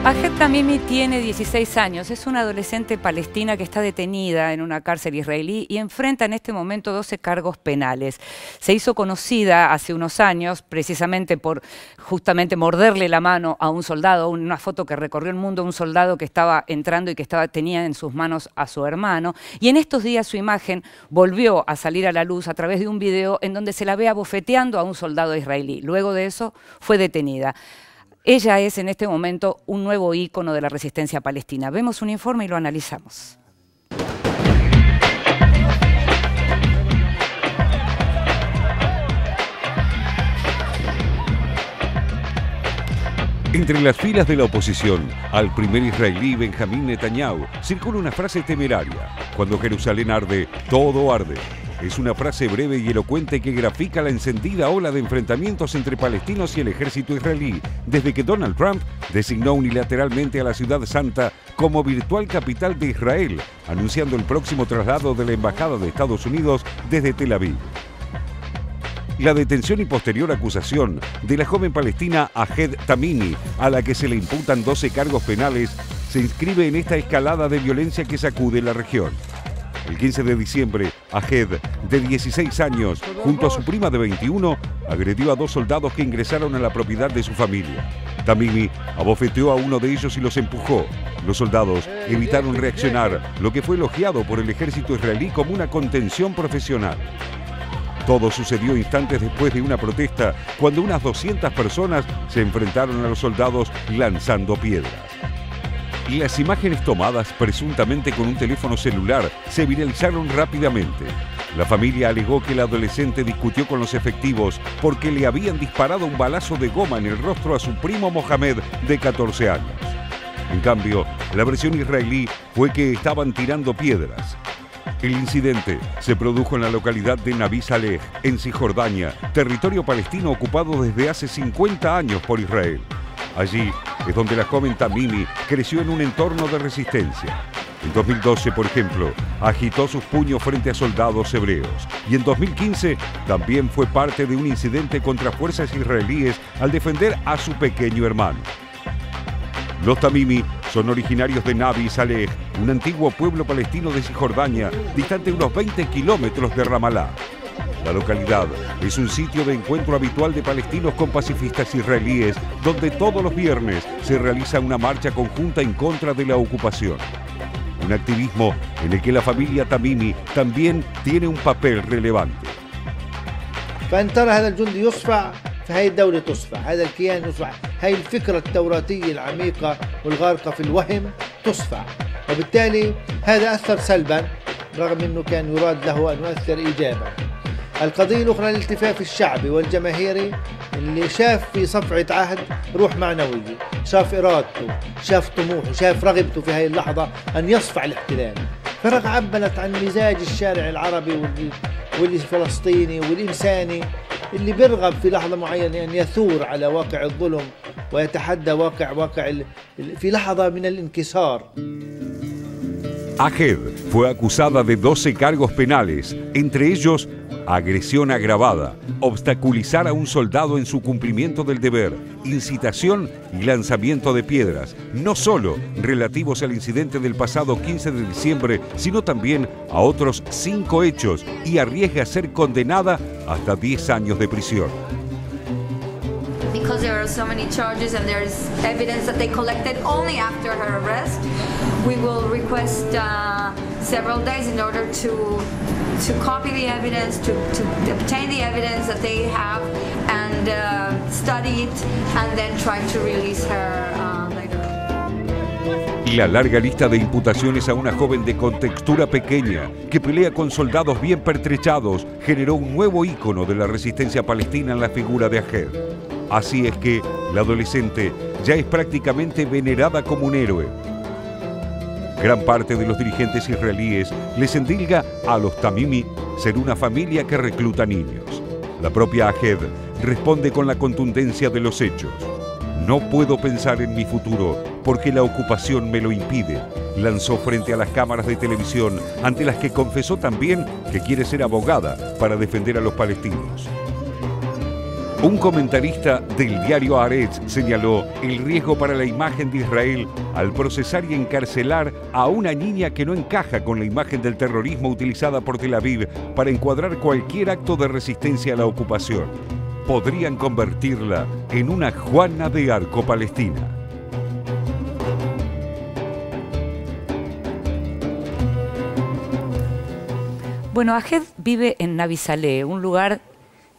Ahed Tamimi tiene 16 años, es una adolescente palestina que está detenida en una cárcel israelí y enfrenta en este momento 12 cargos penales. Se hizo conocida hace unos años precisamente por justamente morderle la mano a un soldado, una foto que recorrió el mundo, un soldado que estaba entrando y que tenía en sus manos a su hermano. Y en estos días su imagen volvió a salir a la luz a través de un video en donde se la ve abofeteando a un soldado israelí. Luego de eso fue detenida. Ella es en este momento un nuevo ícono de la resistencia palestina. Vemos un informe y lo analizamos. Entre las filas de la oposición al primer israelí Benjamín Netanyahu circula una frase temeraria: cuando Jerusalén arde, todo arde. Es una frase breve y elocuente que grafica la encendida ola de enfrentamientos entre palestinos y el ejército israelí, desde que Donald Trump designó unilateralmente a la Ciudad Santa como virtual capital de Israel, anunciando el próximo traslado de la Embajada de Estados Unidos desde Tel Aviv. La detención y posterior acusación de la joven palestina Ahed Tamimi, a la que se le imputan 12 cargos penales, se inscribe en esta escalada de violencia que sacude la región. El 15 de diciembre, Ahed, de 16 años, junto a su prima de 21, agredió a 2 soldados que ingresaron a la propiedad de su familia. Tamimi abofeteó a uno de ellos y los empujó. Los soldados evitaron reaccionar, lo que fue elogiado por el ejército israelí como una contención profesional. Todo sucedió instantes después de una protesta, cuando unas 200 personas se enfrentaron a los soldados lanzando piedras. Las imágenes tomadas presuntamente con un teléfono celular se viralizaron rápidamente. La familia alegó que el adolescente discutió con los efectivos porque le habían disparado un balazo de goma en el rostro a su primo Mohamed, de 14 años. En cambio, la versión israelí fue que estaban tirando piedras. El incidente se produjo en la localidad de Nabi Saleh, en Cisjordania, territorio palestino ocupado desde hace 50 años por Israel. Allí es donde la joven Tamimi creció en un entorno de resistencia. En 2012, por ejemplo, agitó sus puños frente a soldados hebreos. Y en 2015 también fue parte de un incidente contra fuerzas israelíes al defender a su pequeño hermano. Los Tamimi son originarios de Nabi Saleh, un antiguo pueblo palestino de Cisjordania, distante unos 20 kilómetros de Ramallah. La localidad es un sitio de encuentro habitual de palestinos con pacifistas israelíes, donde todos los viernes se realiza una marcha conjunta en contra de la ocupación. Un activismo en el que la familia Tamimi también tiene un papel relevante. فهي الدولة تصفى، هذا الكيان يصفى، هي الفكرة التوراتية العميقة والغارقة في الوهم تصفى، وبالتالي هذا أثر سلبا رغم أنه كان يراد له أن يؤثر إيجابا. القضية الأخرى الالتفاف الشعبي والجماهيري اللي شاف في صفعة عهد روح معنوية، شاف إرادته، شاف طموحه، شاف رغبته في هذه اللحظة أن يصفع الاحتلال. فرق عبرت عن مزاج الشارع العربي والفلسطيني والإنساني اللي بيرغب في لحظة معينة أن يثور على واقع الظلم ويتحدى واقع في لحظة من الانكسار. Ahed fue acusada de 12 cargos penales, entre ellos agresión agravada, obstaculizar a un soldado en su cumplimiento del deber, incitación y lanzamiento de piedras, no solo relativos al incidente del pasado 15 de diciembre, sino también a otros 5 hechos, y arriesga ser condenada hasta 10 años de prisión. Because there are so many charges and there's evidence that they collected only after her arrest, we will request several days in order to copy the evidence, to obtain the evidence that they have and study it and then try to release her later. La larga lista de imputaciones a una joven de contextura pequeña que pelea con soldados bien pertrechados generó un nuevo ícono de la resistencia palestina en la figura de Ahed. Así es que la adolescente ya es prácticamente venerada como un héroe. Gran parte de los dirigentes israelíes les endilga a los Tamimi ser una familia que recluta niños. La propia Ahed responde con la contundencia de los hechos. No puedo pensar en mi futuro porque la ocupación me lo impide, lanzó frente a las cámaras de televisión, ante las que confesó también que quiere ser abogada para defender a los palestinos. Un comentarista del diario Haaretz señaló el riesgo para la imagen de Israel al procesar y encarcelar a una niña que no encaja con la imagen del terrorismo utilizada por Tel Aviv para encuadrar cualquier acto de resistencia a la ocupación. Podrían convertirla en una Juana de Arco palestina. Bueno, Ahed vive en Navi Saleh, un lugar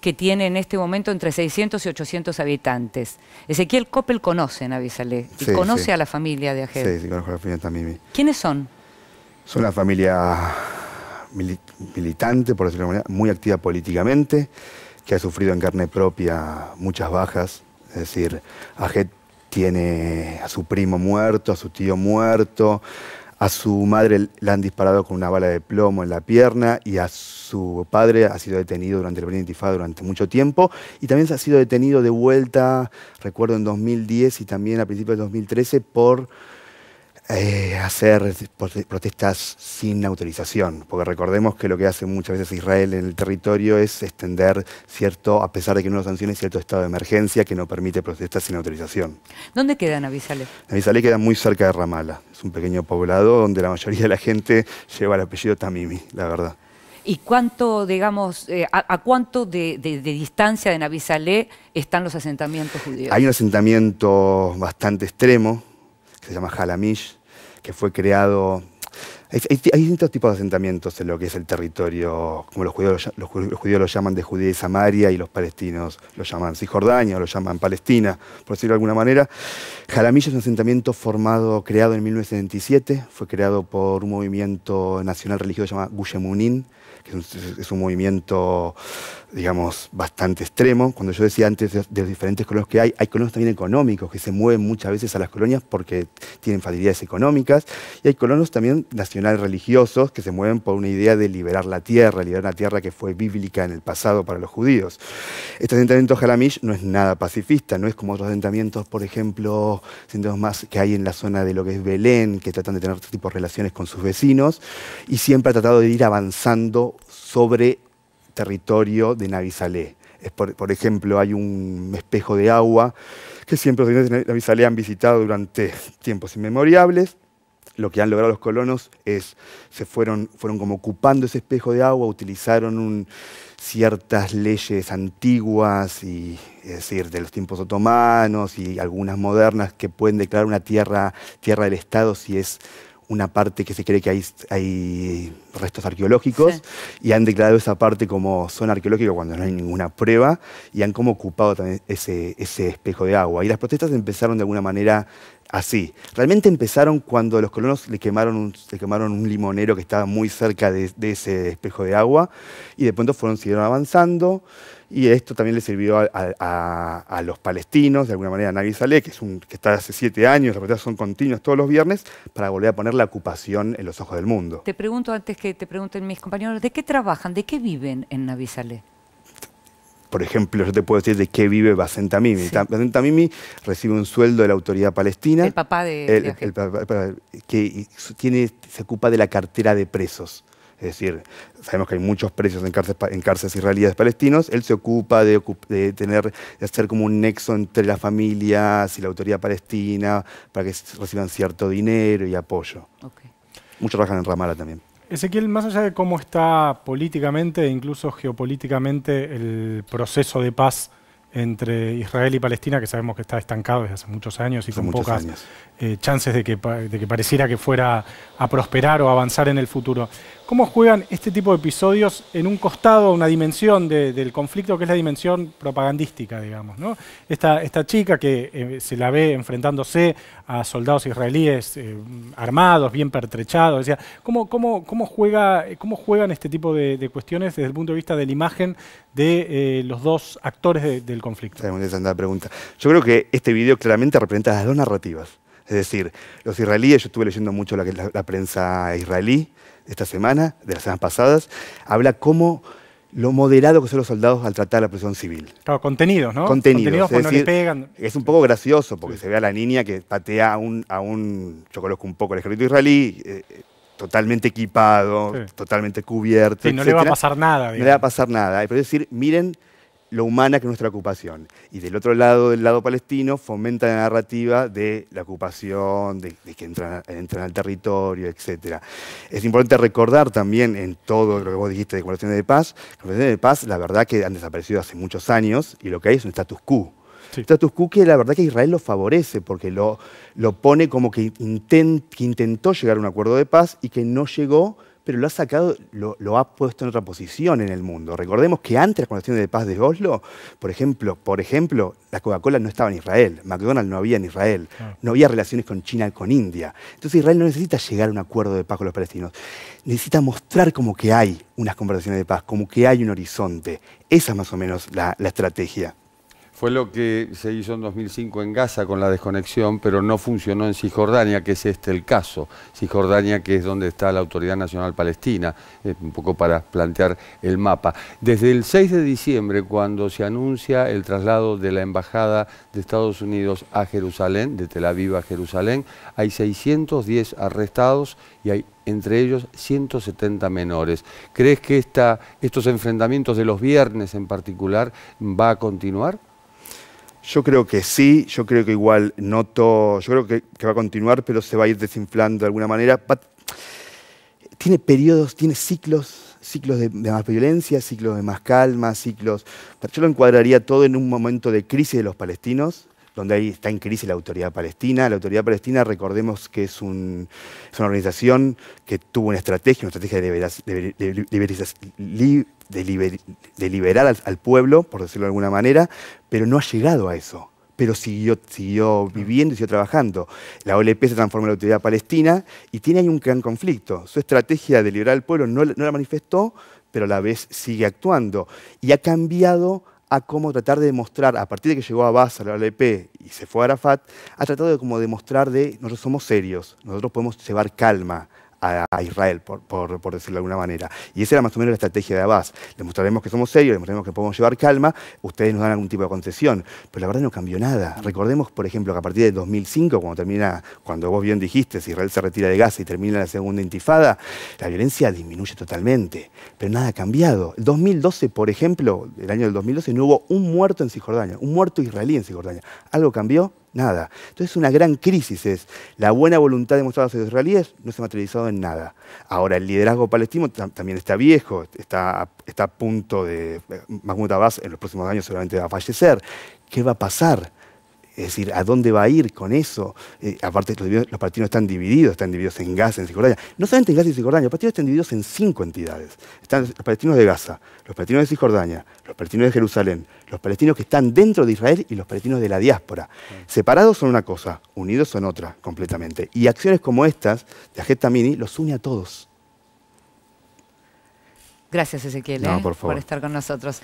que tiene en este momento entre 600 y 800 habitantes. Ezequiel Coppel conoce Navi Saleh y Sí, conoce sí. a la familia de Ahed. Sí, conozco a la familia Tamimi. ¿Quiénes son? Son una familia militante, por decirlo de alguna manera, muy activa políticamente, que ha sufrido en carne propia muchas bajas. Es decir, Ahed tiene a su primo muerto, a su tío muerto, a su madre la han disparado con una bala de plomo en la pierna y a su padre ha sido detenido durante el primer intifada durante mucho tiempo y también se ha sido detenido de vuelta, recuerdo en 2010 y también a principios de 2013 por hacer protestas sin autorización, porque recordemos que lo que hace muchas veces Israel en el territorio es extender cierto, a pesar de que no lo sancione, cierto estado de emergencia que no permite protestas sin autorización. ¿Dónde queda Navi Saleh? Navi Saleh queda muy cerca de Ramallah, es un pequeño poblado donde la mayoría de la gente lleva el apellido Tamimi, la verdad. ¿Y cuánto, digamos, a cuánto de distancia de Navi Saleh están los asentamientos judíos? Hay un asentamiento bastante extremo que se llama Halamish, que fue creado. Hay distintos tipos de asentamientos en lo que es el territorio, como los judíos lo llaman de Judea y Samaria, y los palestinos lo llaman Cisjordania, o lo llaman Palestina, por decirlo de alguna manera. Halamish es un asentamiento creado en 1977, fue creado por un movimiento nacional religioso llamado Gush Emunim, que es un movimiento, digamos, bastante extremo. Cuando yo decía antes de los diferentes colonos que hay colonos también económicos que se mueven muchas veces a las colonias porque tienen facilidades económicas, y hay colonos también nacionales religiosos que se mueven por una idea de liberar una tierra que fue bíblica en el pasado para los judíos. Este asentamiento Halamish no es nada pacifista, no es como otros asentamientos, por ejemplo, asentamientos más que hay en la zona de lo que es Belén, que tratan de tener otro tipo de relaciones con sus vecinos, y siempre ha tratado de ir avanzando sobre territorio de Navi Saleh. Por ejemplo, hay un espejo de agua que siempre los habitantes de Navi Saleh han visitado durante tiempos inmemorables. Lo que han logrado los colonos es, fueron como ocupando ese espejo de agua, utilizaron ciertas leyes antiguas, es decir, de los tiempos otomanos y algunas modernas, que pueden declarar una tierra del Estado si es una parte que se cree que hay restos arqueológicos, sí. Y han declarado esa parte como zona arqueológica cuando no hay ninguna prueba, y han como ocupado también ese espejo de agua. Y las protestas empezaron de alguna manera así. Realmente empezaron cuando los colonos le quemaron un limonero que estaba muy cerca de ese espejo de agua, y de pronto siguieron avanzando, y esto también le sirvió a los palestinos, de alguna manera a Navi Saleh, que está hace 7 años, las protestas son continuas todos los viernes, para volver a poner la ocupación en los ojos del mundo. Te pregunto, antes que te pregunten mis compañeros, ¿de qué trabajan, de qué viven en Navi Saleh? Por ejemplo, yo te puedo decir de qué vive Bassem Tamimi. Sí. Bassem Tamimi recibe un sueldo de la autoridad palestina. El papá de el papá, que se ocupa de la cartera de presos. Es decir, sabemos que hay muchos presos en cárceles israelíes palestinos. Él se ocupa de hacer como un nexo entre las familias y la autoridad palestina para que reciban cierto dinero y apoyo. Okay. Muchos trabajan en Ramallah también. Ezequiel, más allá de cómo está políticamente e incluso geopolíticamente el proceso de paz entre Israel y Palestina, que sabemos que está estancado desde hace muchos años y con pocas chances de que pareciera que fuera a prosperar o avanzar en el futuro. ¿Cómo juegan este tipo de episodios en un costado, una dimensión del conflicto que es la dimensión propagandística, digamos, ¿no? Esta chica que se la ve enfrentándose a soldados israelíes armados, bien pertrechados, decía, ¿cómo juegan este tipo de cuestiones desde el punto de vista de la imagen de los dos actores del conflicto? Es muy interesante la pregunta. Yo creo que este video claramente representa las dos narrativas. Es decir, los israelíes, yo estuve leyendo mucho la prensa israelí esta semana, de las semanas pasadas, habla cómo lo moderado que son los soldados al tratar la presión civil. Claro, contenidos, ¿no? Contenidos, cuando le pegan. Es un poco gracioso porque se ve a la niña que patea yo conozco un poco el ejército israelí, totalmente equipado, totalmente cubierto, Sí, no le va a pasar nada. Digamos. No le va a pasar nada. Pero es decir, miren lo humana que es nuestra ocupación. Y del otro lado, del lado palestino, fomenta la narrativa de la ocupación, de que entran al territorio, etc. Es importante recordar también en todo lo que vos dijiste de conversaciones de paz, conversaciones de paz, la verdad que han desaparecido hace muchos años y lo que hay es un status quo. Sí. Status quo que la verdad que Israel lo favorece porque lo pone como que intentó llegar a un acuerdo de paz y que no llegó, pero lo ha sacado, lo ha puesto en otra posición en el mundo. Recordemos que antes de las conversaciones de paz de Oslo, por ejemplo, la Coca-Cola no estaba en Israel, McDonald's no había en Israel, no había relaciones con China, con India. Entonces Israel no necesita llegar a un acuerdo de paz con los palestinos, necesita mostrar como que hay unas conversaciones de paz, como que hay un horizonte. Esa es más o menos la estrategia. Fue lo que se hizo en 2005 en Gaza con la desconexión, pero no funcionó en Cisjordania, que es el caso. Cisjordania, que es donde está la Autoridad Nacional Palestina, un poco para plantear el mapa. Desde el 6 de diciembre, cuando se anuncia el traslado de la Embajada de Estados Unidos a Jerusalén, de Tel Aviv a Jerusalén, hay 610 arrestados y hay entre ellos 170 menores. ¿Crees que estos enfrentamientos de los viernes en particular va a continuar? Yo creo que sí, yo creo que igual yo creo que va a continuar, pero se va a ir desinflando de alguna manera. Tiene periodos, tiene ciclos de más violencia, ciclos de más calma, ciclos... Yo lo encuadraría todo en un momento de crisis de los palestinos, donde ahí está en crisis la Autoridad Palestina. La Autoridad Palestina, recordemos que es una organización que tuvo una estrategia de liberar al pueblo, por decirlo de alguna manera, pero no ha llegado a eso. Pero siguió viviendo y siguió trabajando. La OLP se transformó en la Autoridad Palestina y tiene ahí un gran conflicto. Su estrategia de liberar al pueblo no la manifestó, pero a la vez sigue actuando. Y ha cambiado a cómo tratar de demostrar, a partir de que llegó Abbas a la OLP y se fue a Arafat, ha tratado de como demostrar nosotros somos serios, nosotros podemos llevar calma a Israel, por decirlo de alguna manera. Y esa era más o menos la estrategia de Abbas. Demostraremos que somos serios, demostraremos que podemos llevar calma, ustedes nos dan algún tipo de concesión. Pero la verdad no cambió nada. Recordemos, por ejemplo, que a partir del 2005, cuando vos bien dijiste, si Israel se retira de Gaza y termina la segunda intifada, la violencia disminuye totalmente. Pero nada ha cambiado. El 2012, por ejemplo, el año del 2012, no hubo un muerto en Cisjordania, un muerto israelí en Cisjordania. ¿Algo cambió? Nada. Entonces una gran crisis la buena voluntad demostrada a los israelíes no se ha materializado en nada. Ahora el liderazgo palestino también está viejo, está a punto de... Mahmoud Abbas en los próximos años seguramente va a fallecer. ¿Qué va a pasar? Es decir, ¿a dónde va a ir con eso? Aparte, los palestinos están divididos en Gaza, en Cisjordania. No solamente en Gaza y Cisjordania, los palestinos están divididos en 5 entidades. Están los palestinos de Gaza, los palestinos de Cisjordania, los palestinos de Jerusalén, los palestinos que están dentro de Israel y los palestinos de la diáspora. Separados son una cosa, unidos son otra, completamente. Y acciones como estas, de Ahed Tamimi, los une a todos. Gracias, Ezequiel, por estar con nosotros.